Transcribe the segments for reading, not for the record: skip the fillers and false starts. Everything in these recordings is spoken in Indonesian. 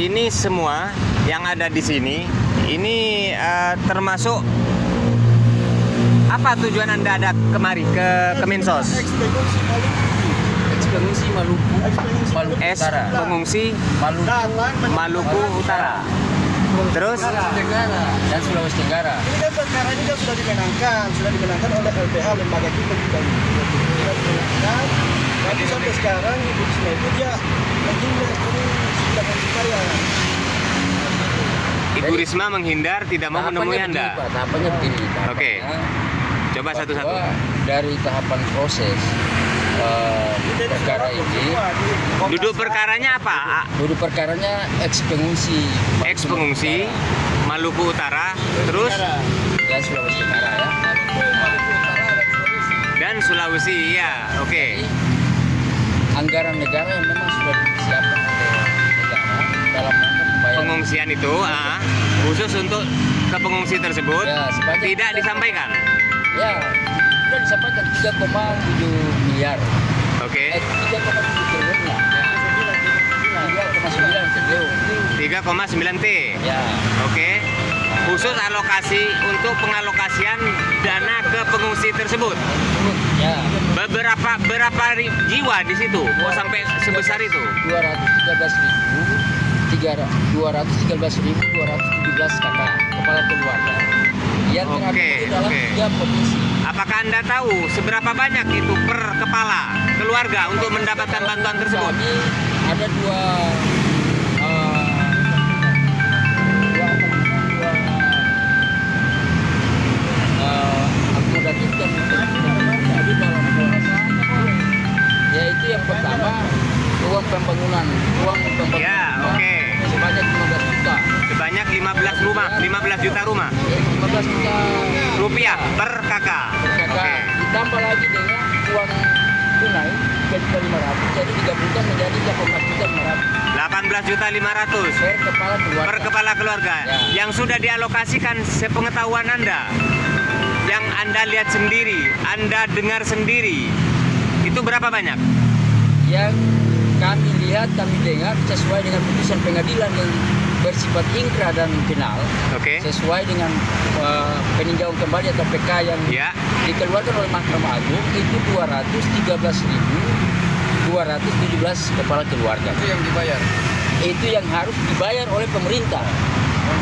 ini semua yang ada di sini, ini termasuk apa tujuan Anda ada kemari ke Kemensos? Pengungsi Maluku Utara. Pengungsi Maluku Utara. Terus dan Sulawesi Tenggara. Ini kan perkara ini kan sudah dimenangkan oleh LBH, lembaga kita juga. Sudah dimenangkan. Tapi sampai sekarang Ibu Risma itu dia menghindar sudah dibayar. Ibu Risma menghindar, tidak mau menemui Anda. Tahapannya begini. Oke. Coba satu-satu. Dari tahapan proses perkara ini, duduk perkaranya apa? duduk perkaranya Ex-pengungsi Maluku Utara, terus dan Sulawesi Tenggara ya. Dan Sulawesi, ya, oke. Anggaran negara yang memang sudah disiapkan oleh negara dalam rangka pembayaran Pengungsian itu khusus untuk ke pengungsi tersebut ya, tidak disampaikan. Ya, sudah disampaikan 3,7 miliar. Oke. 3,7 triliun ya. 3,9 triliun. 3,9 T. Ya. Oke. Khusus alokasi untuk pengalokasian dana ke pengungsi tersebut. Ya. Berapa jiwa di situ? Kok sampai sebesar itu? 213.217 kakak kepala keluarga yang terapit dalam 3 provinsi. Apakah Anda tahu seberapa banyak itu per kepala keluarga untuk mendapatkan bantuan tersebut? Jadi ada dua akomodatif dan jadi dalam proses yaitu yang pertama uang pembangunan Ya, oke. sebanyak 15 juta. Sebanyak 15 rumah, 15 juta rumah. 15 juta Rupiah per kakak. Oke. Ditambah lagi dengan uang tunai 3.500, jadi digabungkan menjadi 18.500 per kepala keluarga. per kepala keluarga. Ya. Yang sudah dialokasikan sepengetahuan Anda, yang Anda lihat sendiri, Anda dengar sendiri, itu berapa banyak? Yang kami lihat, kami dengar sesuai dengan putusan pengadilan yang bersifat ingkrah dan final, Oke. sesuai dengan peninjauan kembali atau PK yang Ya. dikeluarkan oleh Mahkamah Agung itu 213.217 kepala keluarga. Itu yang dibayar. Itu yang harus dibayar oleh pemerintah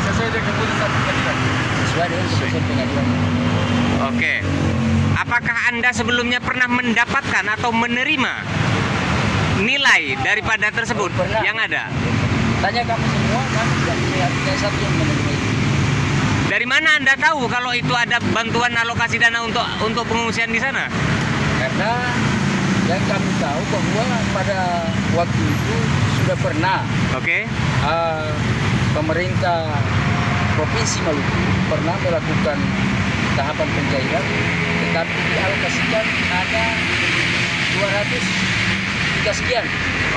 Sesuai dengan keputusan pengadilan. sesuai dengan putusan pengadilan. Oke. Apakah Anda sebelumnya pernah mendapatkan atau menerima nilai daripada tersebut Pernah. yang ada? Tanya kami semua, kami tidak melihat yang satu yang menerima itu. Dari mana Anda tahu kalau itu ada bantuan alokasi dana untuk pengungsian di sana? Karena yang kami tahu bahwa pada waktu itu sudah pernah Oke. pemerintah Provinsi Maluku pernah melakukan tahapan pencairan, tetapi dialokasikan ada 203 sekian.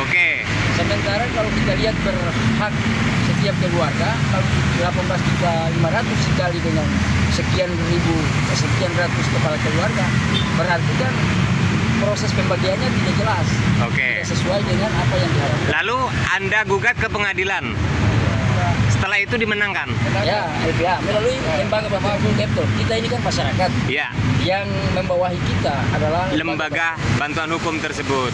Oke. Sementara kalau kita lihat berhak setiap keluarga, kalau 18.500 sekali dengan sekian ratus kepala keluarga, berarti kan proses pembagiannya tidak jelas, Oke. tidak sesuai dengan apa yang diharapkan. Lalu Anda gugat ke pengadilan. Setelah itu dimenangkan. Ya, LBH melalui lembaga Bapak Deptor. Kita ini kan masyarakat. Ya. Yang membawahi kita adalah Lembaga bantuan hukum tersebut.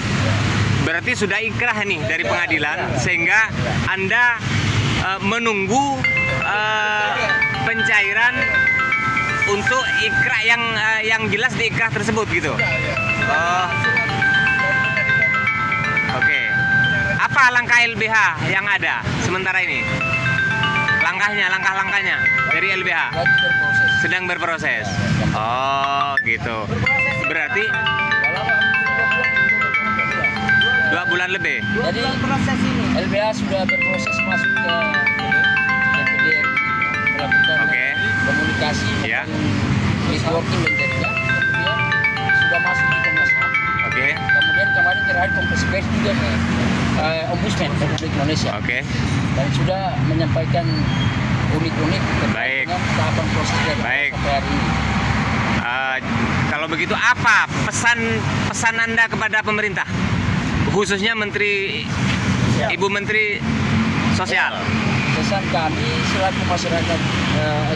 Berarti sudah ikrah nih dari pengadilan sehingga Anda menunggu pencairan untuk ikrah yang jelas di ikrah tersebut gitu. Oh. Oke. Apa langkah LBH yang ada sementara ini? Langkah-langkahnya dari LBH lagi berproses. sedang berproses. Oh, gitu. Berarti 2 bulan lebih. Jadi Proses ini. LBH sudah berproses masuk ke DPD RI, melakukan Oke. komunikasi, Ya. networking dan jaringan. Kemudian sudah masuk di Komnas HAM. Oke. Kemudian kemarin terakhir Kompas Pers juga ke Ombudsman Republik Indonesia. Oke. Dan sudah menyampaikan unik-unik terkait Baik. dengan tahapan proses dari Baik. sampai hari ini. Kalau begitu apa pesan Anda kepada pemerintah, khususnya Ibu Menteri sosial. Pesan kami selaku masyarakat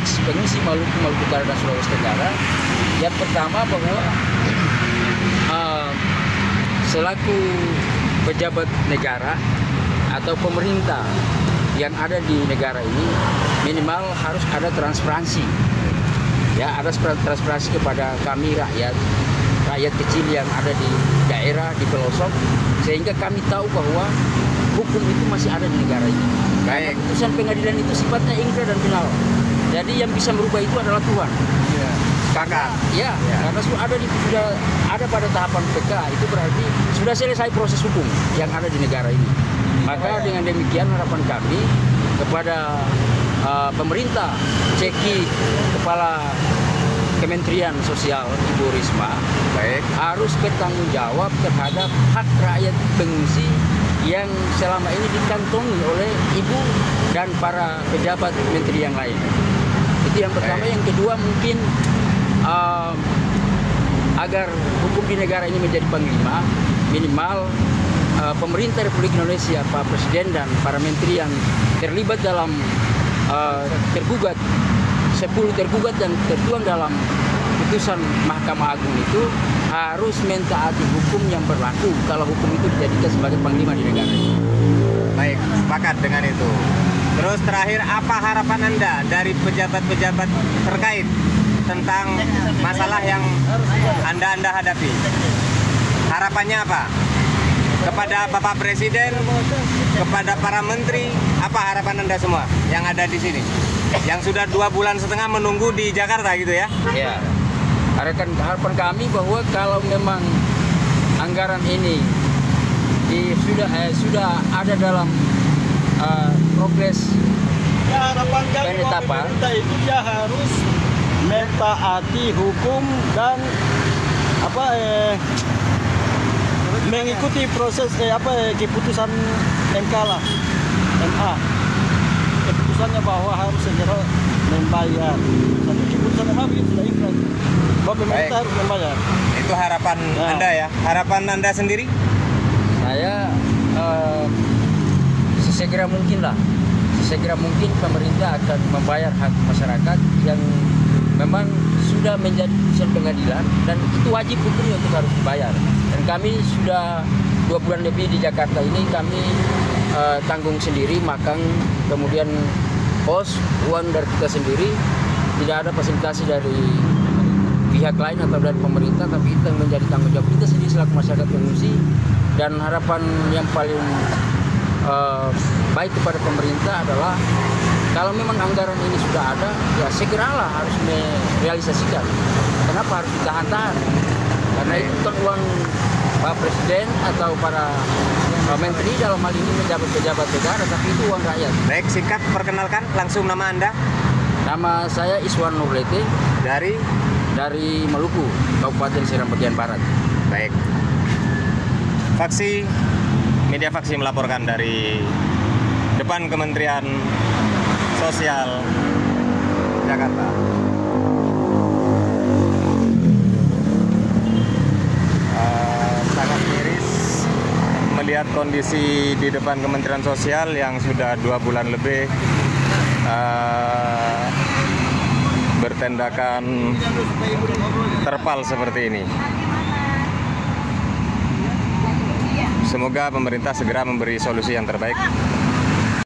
eks-pengungsi Maluku Utara dan Sulawesi Tenggara, yang pertama bahwa selaku pejabat negara atau pemerintah yang ada di negara ini minimal harus ada transparansi. Ya, ada transparansi kepada kami rakyat kecil yang ada di daerah, di pelosok, sehingga kami tahu bahwa hukum itu masih ada di negara ini. Karena putusan pengadilan itu sifatnya ingkrah dan final. Jadi yang bisa merubah itu adalah Tuhan. Iya. Kakak. Ya, karena sudah ada pada tahapan PK, itu berarti sudah selesai proses hukum yang ada di negara ini. Maka dengan demikian harapan kami kepada pemerintah, ceki Kepala Kementerian Sosial Ibu Risma, harus bertanggung jawab terhadap hak rakyat pengungsi yang selama ini dikantongi oleh Ibu dan para pejabat menteri yang lain. Itu yang pertama. Yang kedua mungkin agar hukum di negara ini menjadi panglima, minimal pemerintah Republik Indonesia, Pak Presiden dan para menteri yang terlibat dalam tergugat, 10 tergugat dan tertuang dalam putusan Mahkamah Agung itu harus mentaati hukum yang berlaku kalau hukum itu dijadikan sebagai panglima di negara ini. Baik, sepakat dengan itu. Terus terakhir, apa harapan Anda dari pejabat-pejabat terkait tentang masalah yang Anda hadapi? Harapannya apa? Kepada Bapak Presiden, kepada para menteri, apa harapan Anda semua yang ada di sini? Yang sudah 2,5 bulan menunggu di Jakarta gitu ya? Ya. Harapan kami bahwa kalau memang anggaran ini sudah ada dalam progres Ya, harapan kami penetapan, pemerintah itu dia harus mentaati hukum dan mengikuti proses keputusan MK lah, MA. Keputusannya bahwa harus segera membayar. Satu keputusan MA begitu sudah ingkrah. Bahwa pemerintah harus membayar. Itu harapan Anda ya? Harapan Anda sendiri? saya sesegera mungkin pemerintah akan membayar hak masyarakat yang memang sudah menjadi putusan pengadilan dan itu wajib hukumnya untuk harus dibayar. Dan kami sudah 2 bulan lebih di Jakarta ini kami tanggung sendiri makan, kemudian kos, uang dari kita sendiri, tidak ada fasilitasi dari pihak lain atau dari pemerintah, tapi itu yang menjadi tanggung jawab kita sendiri selaku masyarakat pengungsi. Dan harapan yang paling baik kepada pemerintah adalah kalau memang anggaran ini sudah ada, ya segeralah harus merealisasikan. Kenapa harus ditahan-tahan? Karena itu kan uang Pak Presiden atau para menteri dalam hal ini pejabat negara, tapi itu uang rakyat. Baik, singkat perkenalkan langsung nama Anda. Nama saya Iswan Nurlete dari Maluku, Kabupaten Seram bagian Barat. Baik. Media Faksi melaporkan dari depan Kementerian Sosial Jakarta. Sangat miris melihat kondisi di depan Kementerian Sosial yang sudah 2 bulan lebih bertendakan terpal seperti ini. Semoga pemerintah segera memberi solusi yang terbaik